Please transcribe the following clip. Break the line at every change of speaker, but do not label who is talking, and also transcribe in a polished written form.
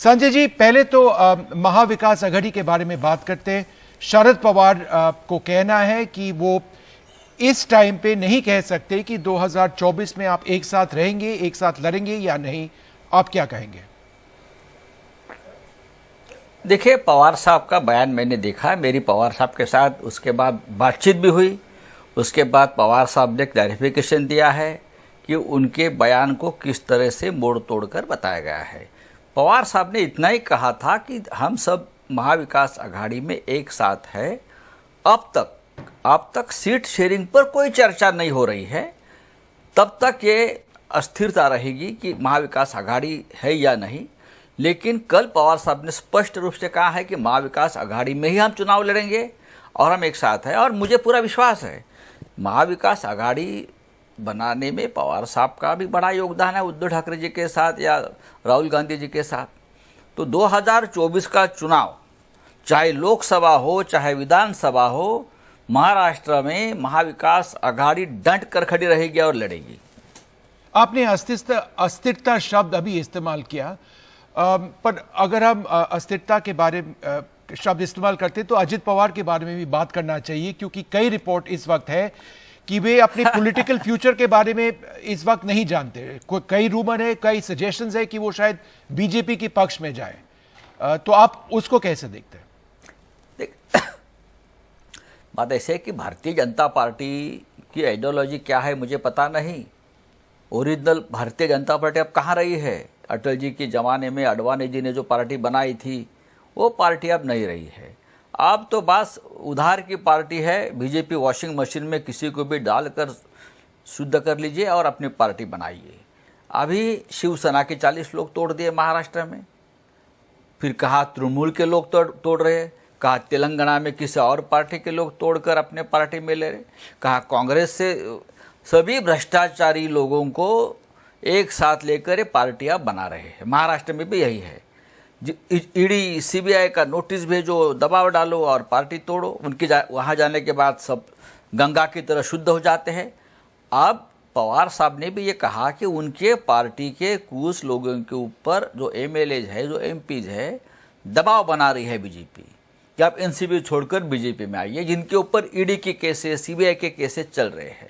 संजय जी, पहले तो महाविकास आघाड़ी के बारे में बात करते हैं। शरद पवार को कहना है कि वो इस टाइम पे नहीं कह सकते कि 2024 में आप एक साथ रहेंगे, एक साथ लड़ेंगे या नहीं। आप क्या कहेंगे?
देखिए, पवार साहब का बयान मैंने देखा, मेरी पवार साहब के साथ उसके बाद बातचीत भी हुई। उसके बाद पवार साहब ने क्लैरिफिकेशन दिया है कि उनके बयान को किस तरह से मोड़ तोड़ कर बताया गया है। पवार साहब ने इतना ही कहा था कि हम सब महाविकास आघाड़ी में एक साथ है। अब तक सीट शेयरिंग पर कोई चर्चा नहीं हो रही है। तब तक ये अस्थिरता रहेगी कि महाविकास आघाड़ी है या नहीं। लेकिन कल पवार साहब ने स्पष्ट रूप से कहा है कि महाविकास आघाड़ी में ही हम चुनाव लड़ेंगे और हम एक साथ हैं। और मुझे पूरा विश्वास है महाविकास आघाड़ी बनाने में पवार साहब का भी बड़ा योगदान है, उद्धव ठाकरे जी के साथ या राहुल गांधी जी के साथ। तो 2024 का चुनाव चाहे लोकसभा हो चाहे विधानसभा हो, महाराष्ट्र में महाविकास आघाड़ी डट कर खड़ी रहेगी और लड़ेगी।
आपने अस्थिरता शब्द अभी इस्तेमाल किया, पर अगर हम अस्थिरता के बारे में शब्द इस्तेमाल करते तो अजित पवार के बारे में भी बात करना चाहिए, क्योंकि कई रिपोर्ट इस वक्त है कि वे अपने पॉलिटिकल फ्यूचर के बारे में इस वक्त नहीं जानते। कई रूमर है, कई सजेशंस है कि वो शायद बीजेपी के पक्ष में जाए। तो आप उसको कैसे देखते हैं?
बात ऐसे है कि भारतीय जनता पार्टी की आइडियोलॉजी क्या है मुझे पता नहीं। ओरिजिनल भारतीय जनता पार्टी अब कहाँ रही है? अटल जी के ज़माने में आडवाणी जी ने जो पार्टी बनाई थी वो पार्टी अब नहीं रही है। अब तो बस उधार की पार्टी है। बीजेपी वॉशिंग मशीन में किसी को भी डालकर शुद्ध कर लीजिए और अपनी पार्टी बनाइए। अभी शिवसेना के 40 लोग तोड़ दिए महाराष्ट्र में, फिर कहा तृणमूल के लोग तोड़ रहे, कहा तेलंगाना में किसी और पार्टी के लोग तोड़कर अपने पार्टी में ले रहे, कहा कांग्रेस से सभी भ्रष्टाचारी लोगों को एक साथ लेकर पार्टियां बना रहे हैं। महाराष्ट्र में भी यही है। ईडी सीबीआई का नोटिस भेजो, दबाव डालो और पार्टी तोड़ो। उनके वहाँ जाने के बाद सब गंगा की तरह शुद्ध हो जाते हैं। अब पवार साहब ने भी ये कहा कि उनके पार्टी के कुछ लोगों के ऊपर जो एमएलएज है, जो एमपीज है, दबाव बना रही है बीजेपी कि आप एनसीपी छोड़कर बीजेपी में आइए, जिनके ऊपर ईडी के केसेस, सीबीआई के केसेस चल रहे हैं।